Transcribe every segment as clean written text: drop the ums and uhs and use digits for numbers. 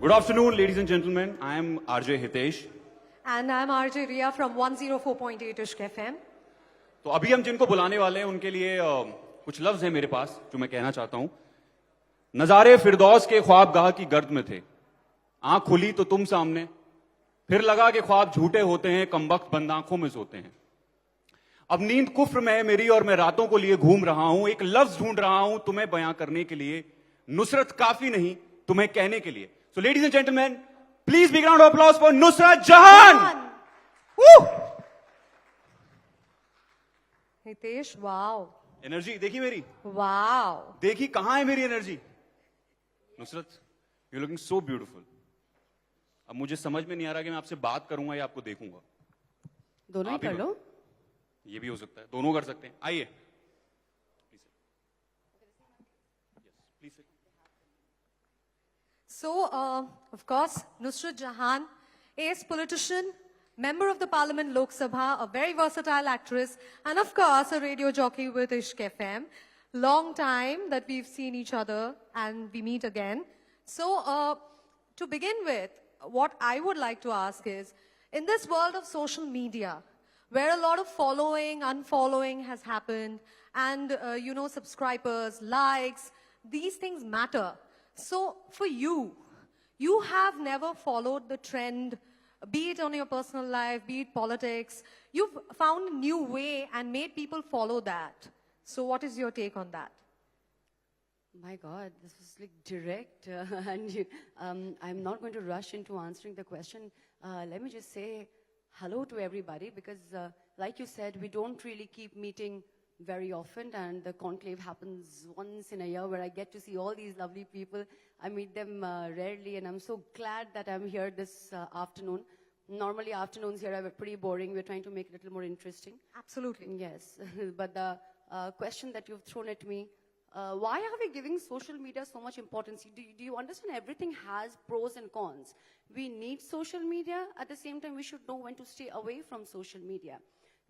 Good afternoon, ladies and gentlemen. I am RJ Hitesh. And I'm RJ Ria from 104.8 Ishq FM. तो अभी हम जिनको बुलाने वाले हैं उनके लिए कुछ लफ्ज हैं मेरे पास जो मैं कहना चाहता हूं. नजारे फिरदौस के ख्वाबगाह की गर्द में थे, आंख खुली तो तुम सामने, फिर लगा कि ख्वाब झूठे होते हैं, कमबख्त बंद आंखों में सोते हैं. अब नींद कुफ्र में है मेरी और मैं रातों को लिए घूम रहा हूं, एक लफ्ज ढूंढ रहा हूं तुम्हें बयां करने के लिए, नुसरत काफी नहीं तुम्हें कहने के लिए. So ladies and gentleman, please big round of applause for Nusrat जहान. हितेश, वाओ. एनर्जी देखी मेरी? वाओ. देखी कहां है मेरी energy? Nusrat, you looking so beautiful. अब मुझे समझ में नहीं आ रहा कि मैं आपसे बात करूंगा या आपको देखूंगा. दोनों ही कर लो. ये भी हो सकता है, दोनों कर सकते हैं. आइए. So, of course, Nusrat Jahan, ace politician, member of the Parliament Lok Sabha, a very versatile actress, and of course, a radio jockey with Ishq FM. Long time that we've seen each other and we meet again. So, to begin with, what I would like to ask is, in this world of social media, where a lot of following, unfollowing has happened, and, subscribers, likes, these things matter. So, for you, you have never followed the trend, be it on your personal life, be it politics. You've found a new way and made people follow that. So, what is your take on that? My God, this was like direct, and I'm not going to rush into answering the question. Let me just say hello to everybody because, like you said, we don't really keep meeting very often, and the conclave happens once in a year where I get to see all these lovely people. I meet them rarely, and I'm so glad that I'm here this afternoon. Normally, afternoons here are pretty boring. We're trying to make it a little more interesting. Absolutely. Yes, but the question that you've thrown at me, why are we giving social media so much importance? Do you understand everything has pros and cons? We need social media. At the same time, we should know when to stay away from social media.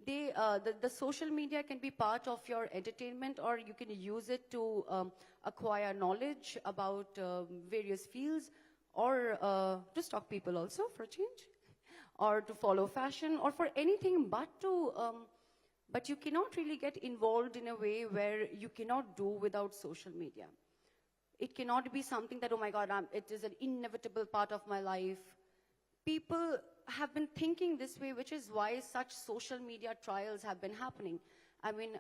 The social media can be part of your entertainment, or you can use it to acquire knowledge about various fields, or to stalk people also for a change, or to follow fashion, or for anything but you cannot really get involved in a way where you cannot do without social media. It cannot be something that, oh my God, it is an inevitable part of my life. People have been thinking this way, which is why such social media trials have been happening. I mean,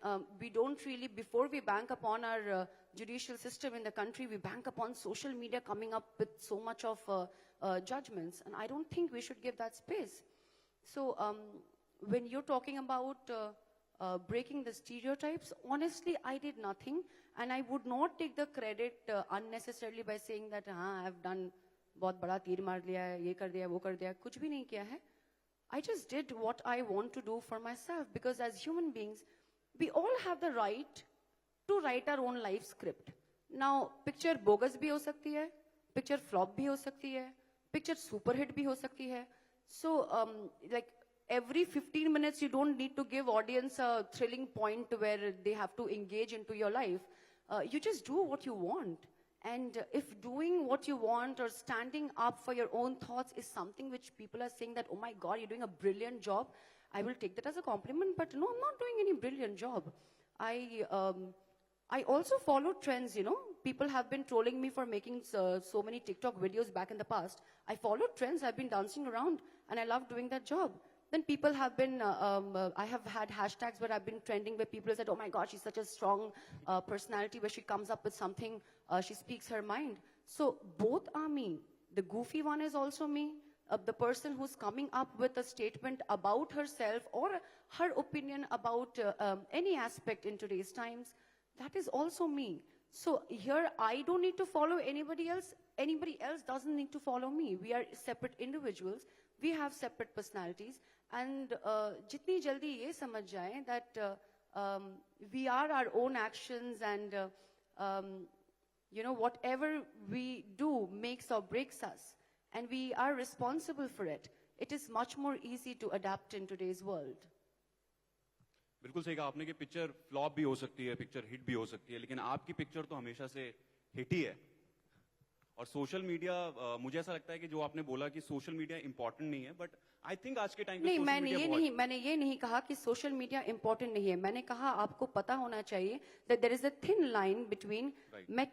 we don't really, before we bank upon our judicial system in the country, we bank upon social media coming up with so much of judgments, and I don't think we should give that space. So when you're talking about breaking the stereotypes, honestly, I did nothing, and I would not take the credit unnecessarily by saying that I have done बहुत बड़ा तीर मार लिया है, ये कर दिया, वो कर दिया, कुछ भी नहीं किया है. I just did what I want to do for myself, because as human beings, we all have the right to write our own life script. Now, picture bogus भी हो सकती है, picture flop भी हो सकती है, picture super hit भी हो सकती है. So, like every 15 minutes, you don't need to give audience a thrilling point where they have to engage into your life. You just do what you want. And if doing what you want or standing up for your own thoughts is something which people are saying that, oh my God, you're doing a brilliant job, I will take that as a compliment. But no, I'm not doing any brilliant job. I also follow trends, People have been trolling me for making so many TikTok videos back in the past. I follow trends. I've been dancing around, and I love doing that job. Then people have been, I have had hashtags where I've been trending where people have said, oh my God, she's such a strong personality where she comes up with something, she speaks her mind. So both are me. The goofy one is also me. The person who's coming up with a statement about herself or her opinion about any aspect in today's times, that is also me. So here, I don't need to follow anybody else. Anybody else doesn't need to follow me. We are separate individuals. We have separate personalities. And jitni jaldi ye samajh jaye that we are our own actions, and whatever we do makes or breaks us, and we are responsible for it. It is much more easy to adapt in today's world. बिल्कुल सही कहा आपने कि picture flop भी हो सकती है, picture hit भी हो सकती है, लेकिन आपकी पिक्चर तो हमेशा से हिट ही है. और सोशल मीडिया मुझे ऐसा लगता है कि जो आपने बोला कि सोशल मीडिया इंपॉर्टेंट नहीं है, बट आई थिंक आज के टाइम पे नहीं, मैंने ये नहीं कहा कि सोशल मीडिया इंपॉर्टेंट नहीं है. मैंने कहा आपको पता होना चाहिए that there is a thin line between मैं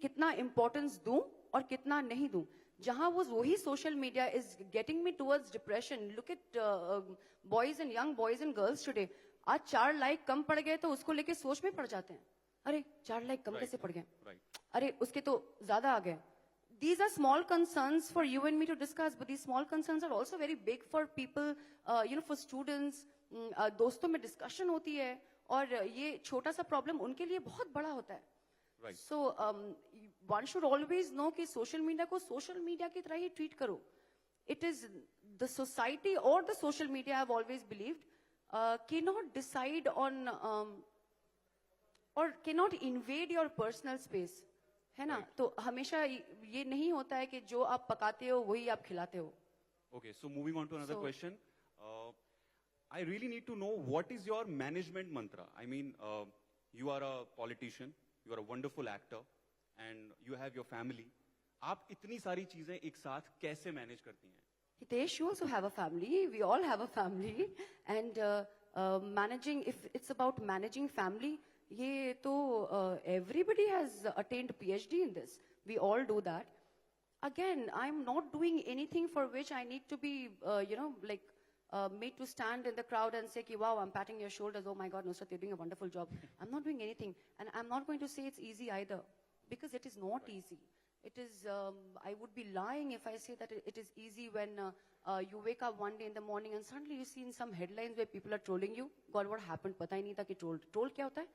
कितना इंपॉर्टेंस दूं और कितना नहीं दूं. जहां वही social media is getting me towards depression. Look at boys and young boys and girls today. आज 4 लाइक कम पड़ गए तो उसको लेके सोच में पड़ जाते हैं. अरे 4 लाइक कम कैसे पड़ गए, अरे उसके तो ज्यादा आ गए. These are small concerns for you and me to discuss, but these small concerns are also very big for people, for students. दोस्तों में discussion होती है और ये छोटा सा problem उनके लिए बहुत बड़ा होता है. Right. So one should always know कि social media को social media की तरह ही treat करो. It is the society or the social media, I've always believed, cannot decide on or cannot invade your personal space. है ना? तो हमेशा ये नहीं होता है कि जो आप पकाते हो वही आप खिलाते हो. Okay, so moving on to another question. I really need to know what is your management mantra. I mean, you are a politician, you are a wonderful actor, and you have your family. आप इतनी सारी चीजें एक साथ कैसे manage करती हैं? Hitesh, you also have a family. We all have a family, and managing. If it's about managing family, ये तो everybody has attained PhD in this. We all do that. Again, I'm not doing anything for which I need to be, made to stand in the crowd and say, wow, I'm patting your shoulders. Oh my God, Nusrat, you're doing a wonderful job. I'm not doing anything. And I'm not going to say it's easy either, because it is not easy. It is, I would be lying if I say that it is easy when you wake up one day in the morning and suddenly you see in some headlines where people are trolling you. God, what happened? पता ही नहीं था कि troll क्या होता है?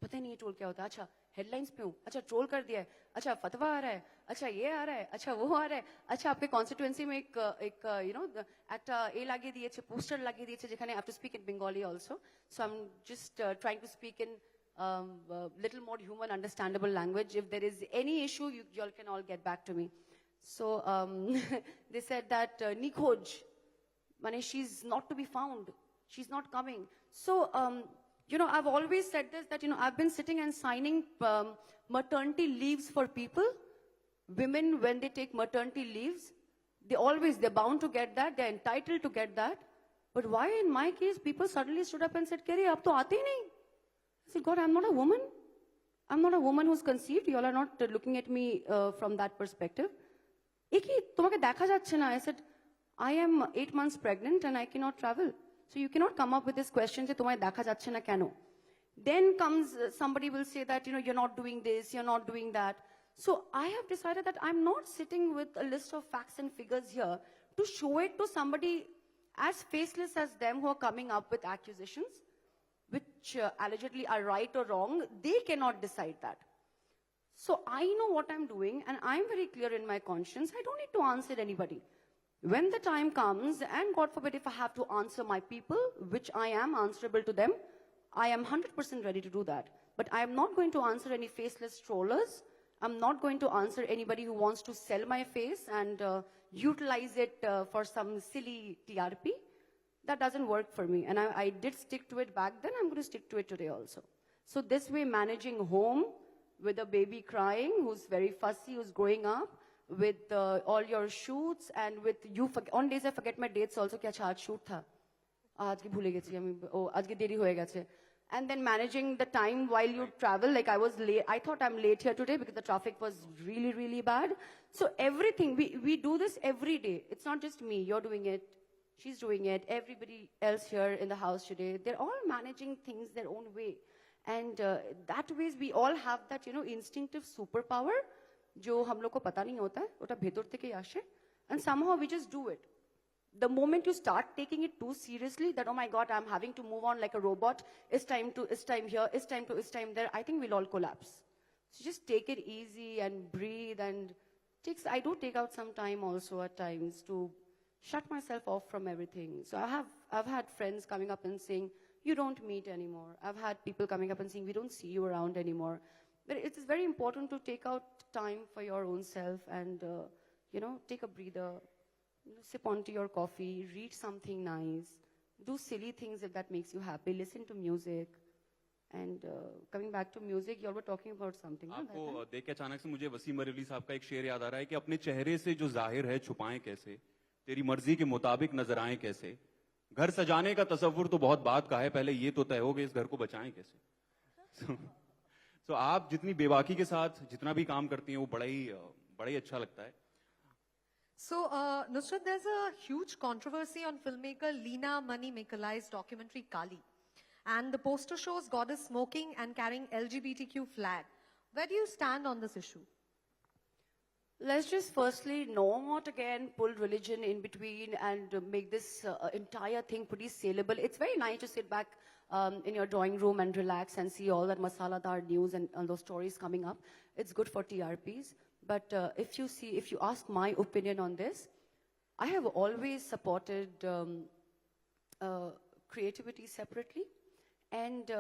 पता ही नहीं troll क्या होता है. अच्छा हेडलाइंस पे हूँ, अच्छा ट्रोल कर दिया है, अच्छा फतवा आ रहा है, अच्छा ये आ रहा है, अच्छा वो आ रहा है, अच्छा आपके कॉन्स्टिट्यूएंसी में एक একটা এ লাগিয়ে দিয়েছে, পোস্টার লাগিয়ে দিয়েছে যেখানে I have to speak in Bengali also. So I'm just trying to speak in little more human understandable language. If there is any issue, you all can all get back to me. So they said that নিখোঁজ মানে she's not to be found, she's not coming. So I've always said this, that, I've been sitting and signing maternity leaves for people. Women, when they take maternity leaves, they're bound to get that. They're entitled to get that. But why in my case, people suddenly stood up and said, Keri, ab to aate hi nahi. I said, God, I'm not a woman. I'm not a woman who's conceived. You all are not looking at me from that perspective. Eki, tomake dekha jacche na. I said, I am 8 months pregnant and I cannot travel. So you cannot come up with this question, say, tumhare dekha jacche na keno. Then comes somebody will say that, you're not doing this, you're not doing that. So I have decided that I'm not sitting with a list of facts and figures here to show it to somebody as faceless as them who are coming up with accusations, which allegedly are right or wrong. They cannot decide that. So I know what I'm doing and I'm very clear in my conscience. I don't need to answer anybody. When the time comes, and God forbid if I have to answer my people, which I am answerable to them, I am 100% ready to do that. But I am not going to answer any faceless trollers. I'm not going to answer anybody who wants to sell my face and utilize it for some silly TRP. That doesn't work for me. And I did stick to it back then. I'm going to stick to it today also. So this way, managing home with a baby crying, who's very fussy, who's growing up, with all your shoots, and with you, on days I forget my dates also, कि अच्छा आज shoot था, आज की भूले गए थे, आज की देरी होएगा थे. And then managing the time while you travel, like I was late, I thought I'm late here today because the traffic was really, really bad. So everything, we do this every day. It's not just me, you're doing it, she's doing it, everybody else here in the house today, they're all managing things their own way. And that ways we all have that, instinctive superpower, जो हम लोग को पता नहीं होता है, उटा भेतर থেকে আসে, and somehow we just do it. The moment you start taking it too seriously, that, oh my God, I'm having to move on like a robot, it's time here, it's time there, I think we'll all collapse. So just take it easy and breathe, and I do take out some time also at times to shut myself off from everything. So I've had friends coming up and saying, you don't meet anymore. I've had people coming up and saying, we don't see you around anymore. But it is very important to take out time for your own self and, take a breather, sip onto your coffee, read something nice, do silly things if that makes you happy, listen to music, And coming back to music, you all were talking about something. no, that आपको time? देख के अचानक से मुझे वसीम अली साहब का एक शेर याद आ रहा है कि अपने चेहरे से जो जाहिर है छुपाएं कैसे, तेरी मर्जी के मुताबिक नजर आए कैसे, घर सजाने का तसव्वुर तो बहुत बात का है, पहले ये तो तय हो गए इस घर को बचाएं कैसे. So आप जितनी बेबाकी के साथ जितना भी काम करती हैं वो बड़ा ही अच्छा लगता है. So, Nusrat, there's a huge controversy on filmmaker Leena Mani Meghalaya's documentary Kali. And the poster shows goddess smoking and carrying LGBTQ flag. Where do you stand on this issue? Let's just firstly not again pull religion in between and make this entire thing pretty saleable. It's very nice to sit back in your drawing room and relax and see all that masaladar news and those stories coming up. It's good for TRPs. But if you ask my opinion on this, I have always supported creativity separately and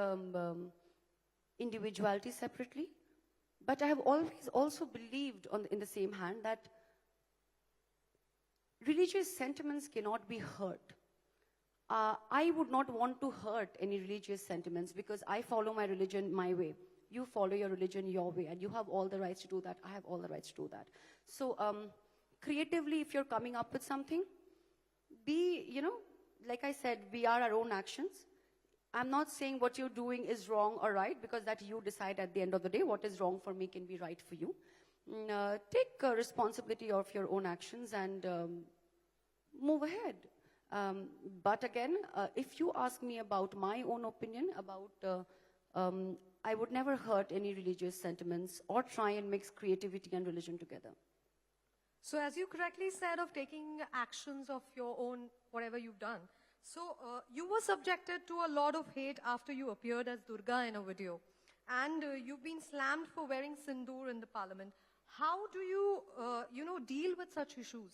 individuality separately. But I have always also believed in the same hand that religious sentiments cannot be hurt. I would not want to hurt any religious sentiments because I follow my religion my way. You follow your religion your way, and you have all the rights to do that. I have all the rights to do that. So creatively, if you're coming up with something, like I said, we are our own actions. I'm not saying what you're doing is wrong or right, because that you decide at the end of the day. What is wrong for me can be right for you. Take responsibility of your own actions and move ahead. But again, if you ask me about my own opinion about, I would never hurt any religious sentiments or try and mix creativity and religion together. So, as you correctly said, of taking actions of your own, whatever you've done. So, you were subjected to a lot of hate after you appeared as Durga in a video. And you've been slammed for wearing sindoor in the parliament. How do you, deal with such issues?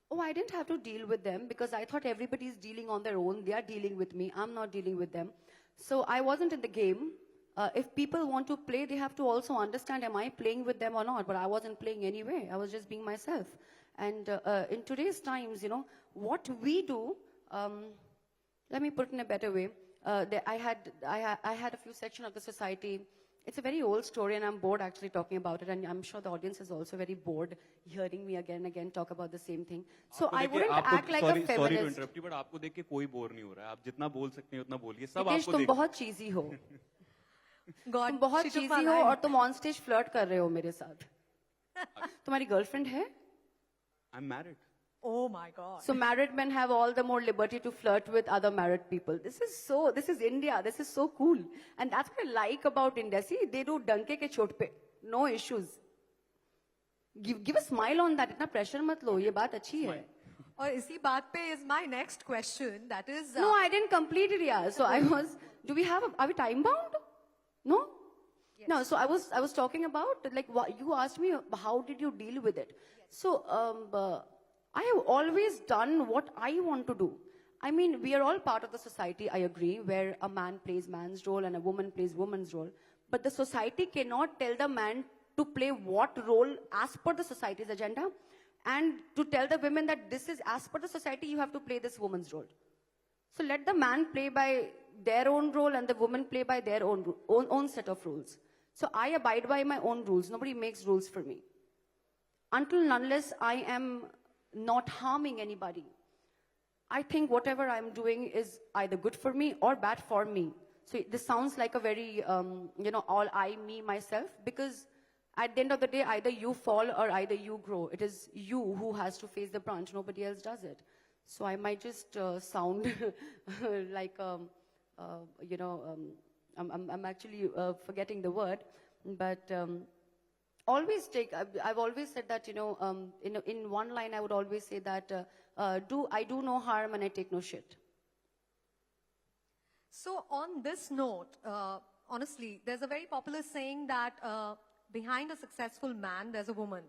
Oh, I didn't have to deal with them because I thought everybody's dealing on their own. They are dealing with me. I'm not dealing with them. So I wasn't in the game. If people want to play, they have to also understand, am I playing with them or not? But I wasn't playing anyway. I was just being myself. And in today's times, what we do, let me put it in a better way. I had a few sections of the society. It's a very old story, and I'm bored actually talking about it. And I'm sure the audience is also very bored hearing me again and again talk about the same thing. So I wouldn't act like a feminist. Sorry to interrupt you, but आपको देख के कोई bore नहीं हो रहा है. आप जितना बोल सकते हैं उतना बोलिए. सब निकेश, आपको तुम देख. बहुत चीजी हो. तुम बहुत चीजी हो और तुम ऑन स्टेज फ्लर्ट कर रहे हो मेरे साथ. तुम्हारी गर्लफ्रेंड है? I'm married. Oh my God. So married men have all the more liberty to flirt with other married people. This is India. This is so cool. And that's what I like about India. See, they do danke ke chot pe. No issues. Give a smile on that. Itna pressure mat lo. Ye baat achhi hai. Or isi baat pe is my next question. That is... No, I didn't complete it, yeah. So are we time bound? No? Yes. No, so I was talking about, like, you asked me, how did you deal with it? Yes. So, I have always done what I want to do. I mean, we are all part of the society, I agree, where a man plays man's role and a woman plays woman's role. But the society cannot tell the man to play what role as per the society's agenda, and to tell the women that this is as per the society, you have to play this woman's role. So let the man play by their own role and the woman play by their own set of rules. So I abide by my own rules. Nobody makes rules for me. Until and unless I am not harming anybody, I think whatever I'm doing is either good for me or bad for me. So this sounds like a very, all I, me, myself, because at the end of the day, either you fall or either you grow. It is you who has to face the branch. Nobody else does it. So I might just sound like, I'm actually forgetting the word, but always I've always said that, in one line I would always say that, I do no harm and I take no shit. So on this note, honestly, there's a very popular saying that behind a successful man, there's a woman.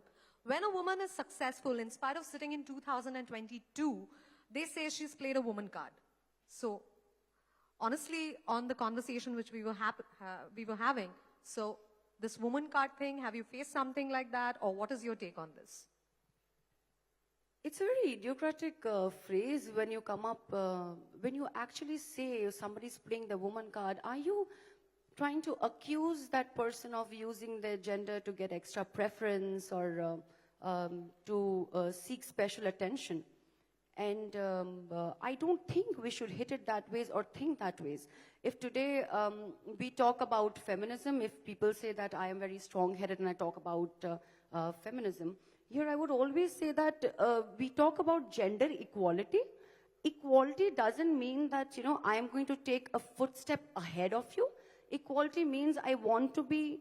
When a woman is successful, in spite of sitting in 2022, they say she's played a woman card. So honestly, on the conversation which we were having, so this woman card thing, have you faced something like that, or what is your take on this? It's a very idiocratic phrase when you come up, when you actually say somebody's playing the woman card. Are you trying to accuse that person of using their gender to get extra preference or to seek special attention. And I don't think we should hit it that ways or think that ways. If today we talk about feminism, if people say that I am very strong-headed and I talk about feminism, here I would always say that we talk about gender equality. Equality doesn't mean that, I am going to take a footstep ahead of you. Equality means I want to be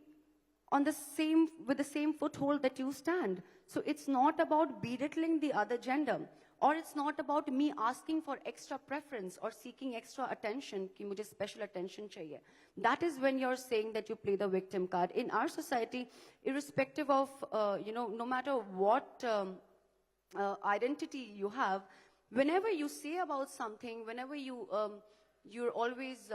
with the same foothold that you stand. So it's not about belittling the other gender, or it's not about me asking for extra preference or seeking extra attention, ki mujhe special attention chahiye. That is when you're saying that you play the victim card. In our society, irrespective of, no matter what identity you have, whenever you say about something, whenever you're always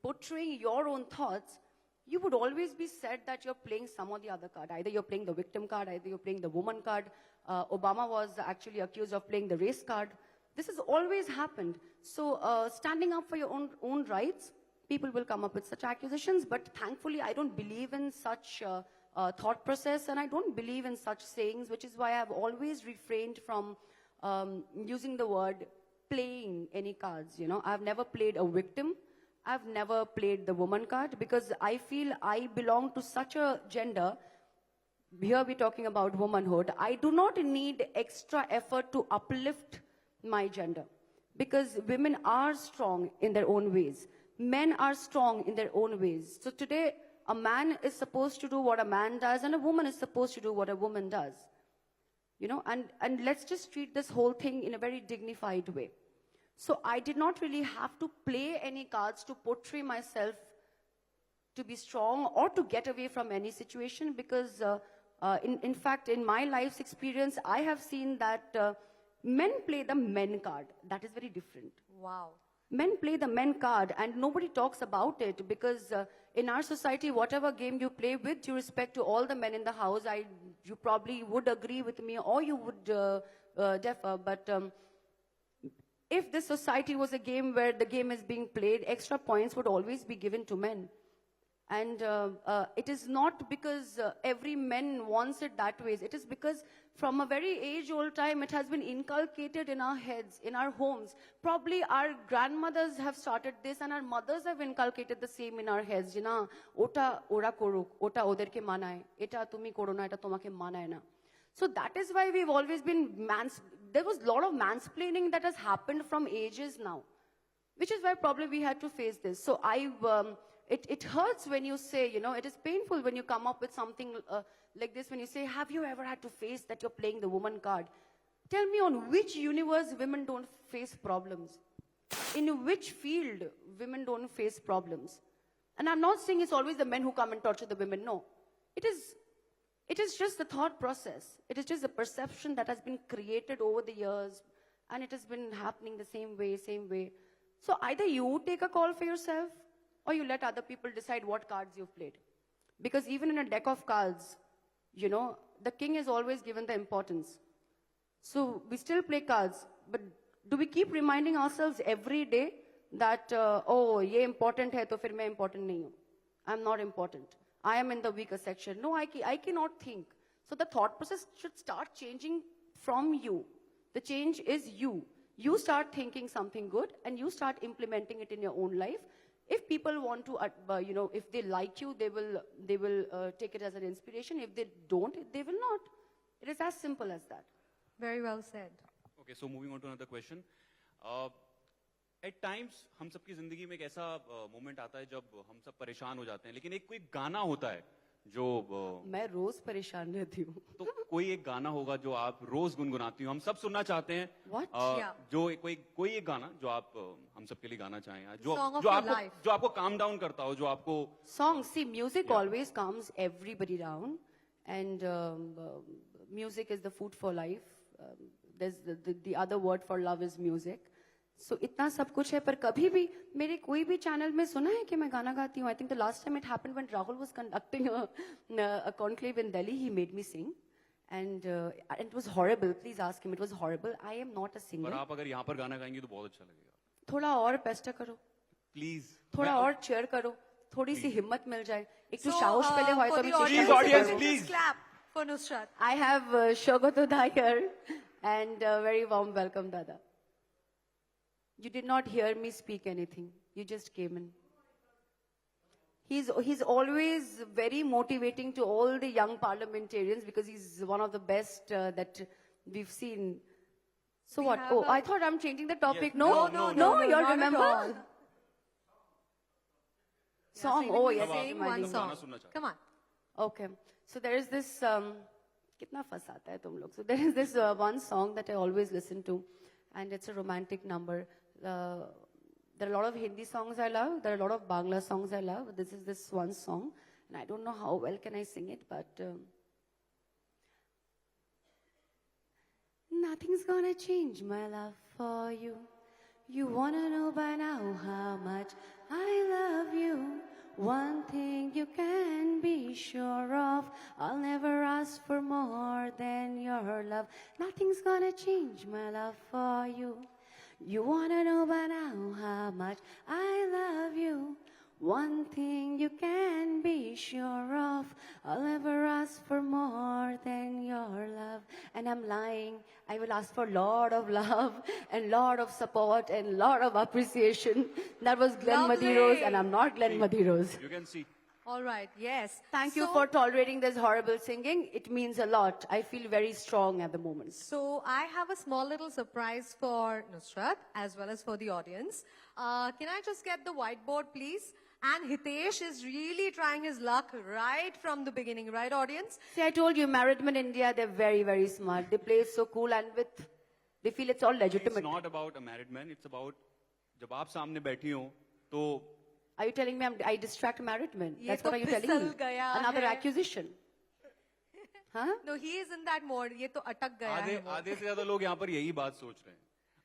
portraying your own thoughts, you would always be said that you're playing some or the other card. Either you're playing the victim card, either you're playing the woman card. Obama was actually accused of playing the race card. This has always happened. So standing up for your own rights, people will come up with such accusations, but thankfully I don't believe in such thought process, and I don't believe in such sayings, which is why I've always refrained from using the word playing any cards. I've never played a victim. I've never played the woman card, because I feel I belong to such a gender. Here we're talking about womanhood. I do not need extra effort to uplift my gender, because women are strong in their own ways. Men are strong in their own ways. So today, a man is supposed to do what a man does, and a woman is supposed to do what a woman does. And let's just treat this whole thing in a very dignified way. So I did not really have to play any cards to portray myself to be strong or to get away from any situation, because in fact, in my life's experience, I have seen that men play the men card. That is very different. Wow. Men play the men card and nobody talks about it, because in our society, whatever game you play, with due respect to all the men in the house, you probably would agree with me or you would differ, but if this society was a game where the game is being played, extra points would always be given to men. And it is not because every man wants it that way. It is because from a very age-old time, it has been inculcated in our heads, in our homes. Probably our grandmothers have started this, and our mothers have inculcated the same in our heads. Ota ora koruk, ota oderke manay, eta tumi korona, eta tomake manay na. So that is why we've always been there was a lot of mansplaining that has happened from ages now, which is why probably we had to face this. So it hurts when you say, it is painful when you come up with something like this, when you say, have you ever had to face that you're playing the woman card? Tell me, on which universe women don't face problems? In which field women don't face problems? And I'm not saying it's always the men who come and torture the women. No. It is just the thought process. It is just the perception that has been created over the years, and it has been happening the same way. So either you take a call for yourself, or you let other people decide what cards you've played. Because even in a deck of cards, the king is always given the importance. So we still play cards, but do we keep reminding ourselves every day that, ye important hai, to fir main important nahi hu. I'm not important. I am in the weaker section. No, I cannot think. So the thought process should start changing from you. The change is you. You start thinking something good, and you start implementing it in your own life. If people want to, if they like you, they will take it as an inspiration. If they don't, they will not. It is as simple as that. Very well said. Okay, so moving on to another question. At times, हम सबकी जिंदगी में एक ऐसा moment आता है जब हम सब परेशान हो जाते हैं, लेकिन एक कोई गाना होता है जो मैं रोज परेशान रहती हूँ. तो कोई एक गाना होगा जो आप रोज गुनगुनाती हो, हम सब सुनना चाहते हैं. जो कोई एक गाना जो आप हम सबके लिए गाना चाहें, जो आपको calm down करता हो, जो आपको song. See, music always calms everybody down, and music is the food for life. There's the other word for love is music. So इतना सब कुछ है, पर कभी भी मेरे कोई भी चैनल में सुना है कि मैं गाना गाती हूँ? I think the last time it happened when Rahul was conducting a conclave in Delhi, he made me sing, and it was horrible. Please ask him. It was horrible. I am not a singer. पर आप अगर यहाँ पर गाना गाएंगे तो बहुत अच्छा लगेगा. थोड़ा और पेस्टर करो. Please. थोड़ा और cheer करो. थोड़ी सी हिम्मत मिल जाए, एक तो So, साहस पहले होए for तो the मैं audience, audience, just please. clap for Nusrat. I have Shogotoda here, and very warm welcome, Dada. You did not hear me speak anything. You just came in. He's always very motivating to all the young parliamentarians because he's one of the best that we've seen. So We what? have Oh, a- I thought I'm changing the topic. Yes. No, No, you not at remember? all. Song. So Oh, you yes. were saying one reminding me. song. गाना सुनना चाहता Come on. Okay. So there is this, kitna fasata hai tum log. So there is this one song that I always listen to, and it's a romantic number. There are a lot of Hindi songs I love. There are a lot of Bangla songs I love. This is this one song, and I don't know how well can I sing it, but nothing's gonna change my love for you. You wanna know by now how much I love you. One thing you can be sure of, I'll never ask for more than your love. Nothing's gonna change my love for you. You wanna know by now how much I love you. One thing you can be sure of, I'll never ask for more than your love. And I'm lying. I will ask for lot of love and lot of support and lot of appreciation. That was Glenn Lovely. Madiros, and I'm not Glenn Madiros. You can see. All right. Yes. Thank you So- for tolerating this horrible singing. It means a lot. I feel very strong at the moment. So I have a small little surprise for Nusrat as well as for the audience. Can I just get the whiteboard, please? And Hitesh is really trying his luck right from the beginning, right, audience? See, I told you, married men in India, they're very, very smart. They play so cool and they feel it's all It's legitimate. not about a married man. It's about जब आप सामने बैठी हो तो Are you telling me I distract married men? ये That's तो what are you telling me? फिसल गया Another है। accusation. Huh? No, he is in that mode. ये तो अटक गया आधे है वो। आधे से ज्यादा लोग यहाँ पर यही बात सोच रहे हैं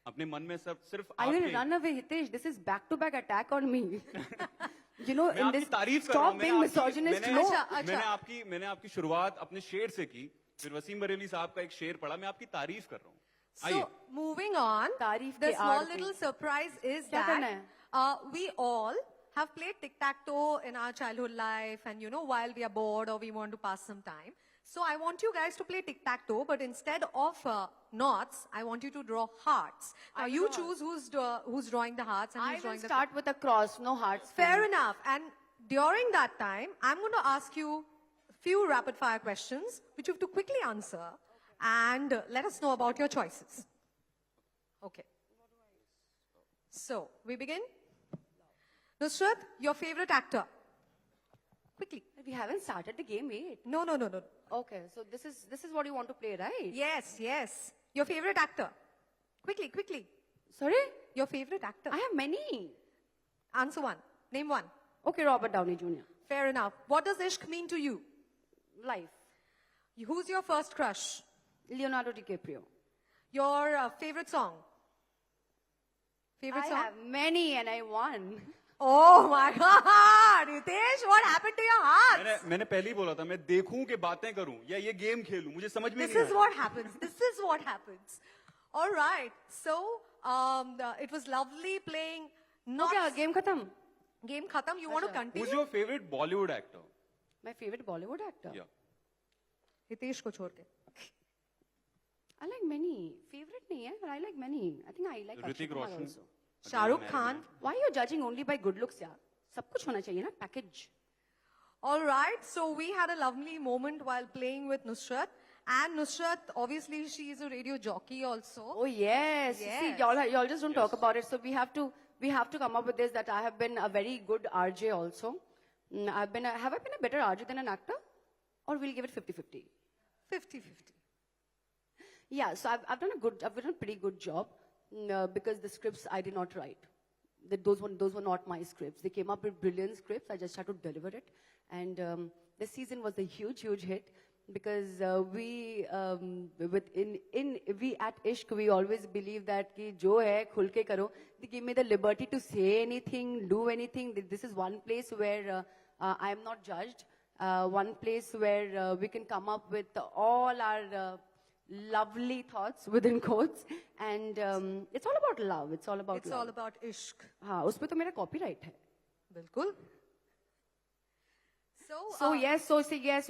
अपने मन में सिर्फ I will आपके run away, Hitesh. This is back-to-back attack on me. You know, मैं in आपकी this, तारीफ कर रहा हूँ stop being misogynist. No. मैंने आपकी शुरुआत अपने शेर से की फिर वसीम बरेली साहब का एक शेर पढ़ा मैं आपकी तारीफ कर रहा हूँ आइए So moving on, तारीफ the के small आड़ पे। little surprise is क्या करना that है? we all have played tic tac toe in our childhood life, and you know, while we are bored or we want to pass some time. So I want you guys to play tic tac toe, but instead of knots, I want you to draw hearts. Now you choose who's drawing the hearts and I who's will drawing the. start with a cross, no hearts. Fair enough. And during that time, I'm going to ask you a few rapid fire questions, which you have to quickly answer, and let us know about your choices. Okay. So, we begin? Nusrat, your favorite actor? Quickly. We haven't started the game yet. No. Okay, so this is what you want to play, right? Yes. Your favorite actor? Quickly. Sorry? Your favorite actor? I have many. Answer one. Name one. Okay, Robert Downey Jr. Fair enough. What does ishq mean to you? Life. Who's your first crush? Leonardo DiCaprio. Your favorite song? Favorite I song? have many and I won. Oh my God, Ritesh, what happened to your heart? मैंने पहले ही बोला था मैं देखूं कि बातें करूं या ये गेम खेलूं मुझे समझ में This नहीं is आया what happens. This is what happens. All right. So it was lovely playing. Not Okay, game khatam. game khatam. You want to Who's continue? your favorite Bollywood actor? My favorite Bollywood actor. Yeah. Ritesh ko chhod ke. I like many. Favorite nahi hai, but I like many. I think I like Akshay Hrithik Kumar Roshan. also. Shah Rukh Khan. Why are you judging only by good looks, yaar? Sab kuch hona chahiye na, package. All right. So we had a lovely moment while playing with Nusrat. And Nusrat, obviously, she is a radio jockey also. Oh yes. Yes. See, y'all just don't talk about it. So we have to come up with this that I have been a very good RJ also. Have I been a better RJ than an actor? Or we'll give it 50-50? 50-50. Yeah, so I've done a pretty good job because the scripts I did not write. Those were not my scripts. They came up with brilliant scripts. I just had to deliver it. And this season was a huge hit because we at Ishq we always believe that ki jo hai khul ke karo. They give me the liberty to say anything, do anything. This is one place where I am not judged. One place where we can come up with all our lovely thoughts within quotes, and it's all about love. It's all about It's love. all about ishq. हाँ, उसपे तो मेरा copyright है. Bilkul. So yes,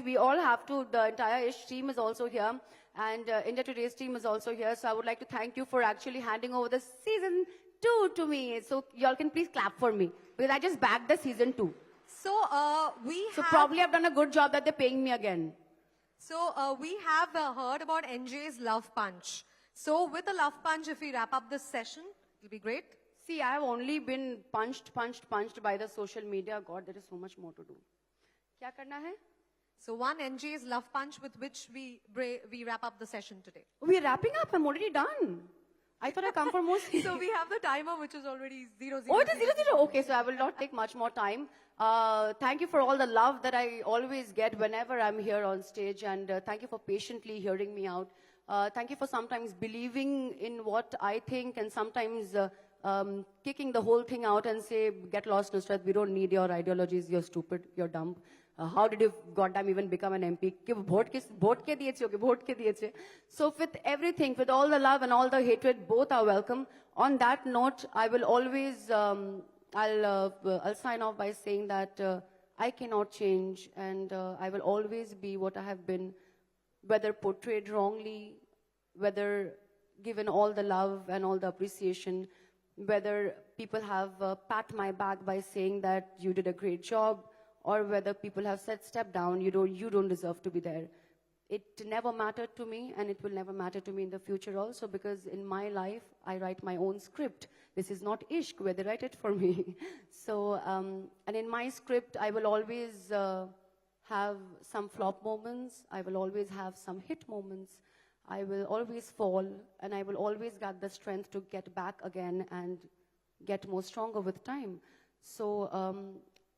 we all have to, the entire Ish team is also here, and India Today's team is also here. So I would like to thank you for actually handing over the season 2 to me. So y'all can please clap for me, because I just bagged the season 2. So So probably I've done a good job that they're paying me again. So we have heard about NJ's Love Punch. So with a Love Punch, if we wrap up this session, it'll be great. See, I have only been punched by the social media. God, there is so much more to do. Kya karna hai? So one NJ's Love Punch with which we wrap up the session today. We're wrapping up. I'm already done. I thought I'd come for more. So we have the timer, which is already 0, 0. Oh, it is 0, 0. Okay, so I will not take much more time. Thank you for all the love that I always get whenever I'm here on stage, and thank you for patiently hearing me out. Thank you for sometimes believing in what I think, and sometimes kicking the whole thing out and say, get lost, Nusrat, we don't need your ideologies, you're stupid, you're dumb. How did you goddamn even become an MP? So with everything, with all the love and all the hatred, both are welcome. On that note, I will always, I'll sign off by saying that I cannot change, and I will always be what I have been, whether portrayed wrongly, whether given all the love and all the appreciation, whether people have pat my back by saying that you did a great job, or whether people have said, step down, you don't deserve to be there. It never mattered to me, and it will never matter to me in the future also, because in my life, I write my own script. This is not Ishq, where they write it for me. So, and in my script, I will always have some flop moments. I will always have some hit moments. I will always fall, and I will always get the strength to get back again and get more stronger with time. So,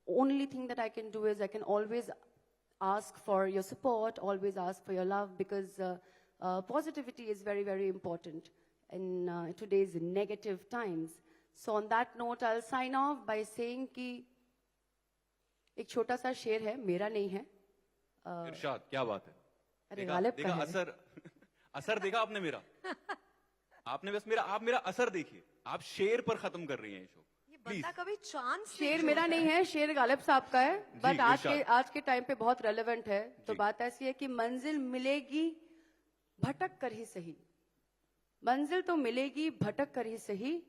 only thing that I can do is I can always ask for your support, always ask for your love, because positivity is very, very important in today's negative times. So on that note, I'll sign off by saying कि एक छोटा सा शेर है, मेरा नहीं है. इरशाद, क्या बात है? अरे गालिब का है. असर देखा आपने मेरा? आपने बस आप मेरा असर देखिए. आप शेर पर खत्म कर रही हैं ये शो. बंदा कभी चांस शेर मेरा नहीं है, शेर गालिब साहब का है, बट आज के टाइम पे बहुत रेलेवेंट है. तो बात ऐसी है कि मंजिल मिलेगी भटक कर ही सही, मंजिल तो मिलेगी भटक कर ही सही,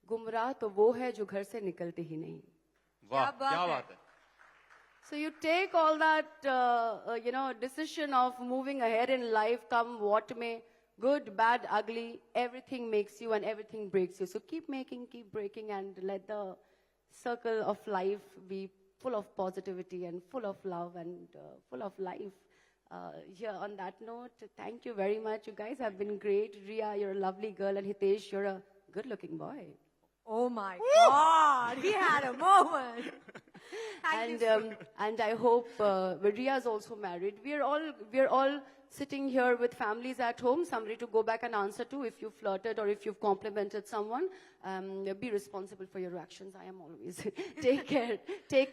गुमराह तो वो है जो घर से निकलते ही नहीं. वाह, क्या बात है. So you take all that decision of moving ahead in life, come what may. Good, bad, ugly, everything makes you and everything breaks you. So keep making, keep breaking, and let the circle of life be full of positivity and full of love and full of life. Here on that note, thank you very much. You guys have been great. Ria, you're a lovely girl, and Hitesh, you're a good-looking boy. Oh my God, he had a moment. And I hope Ria is also married. We're all sitting here with families at home, somebody to go back and answer to if you flirted or if you've complimented someone. Be responsible for your actions. I am always. Take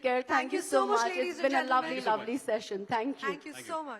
care. Thank you so much. It's been a lovely session. Thank you. Thank you so much.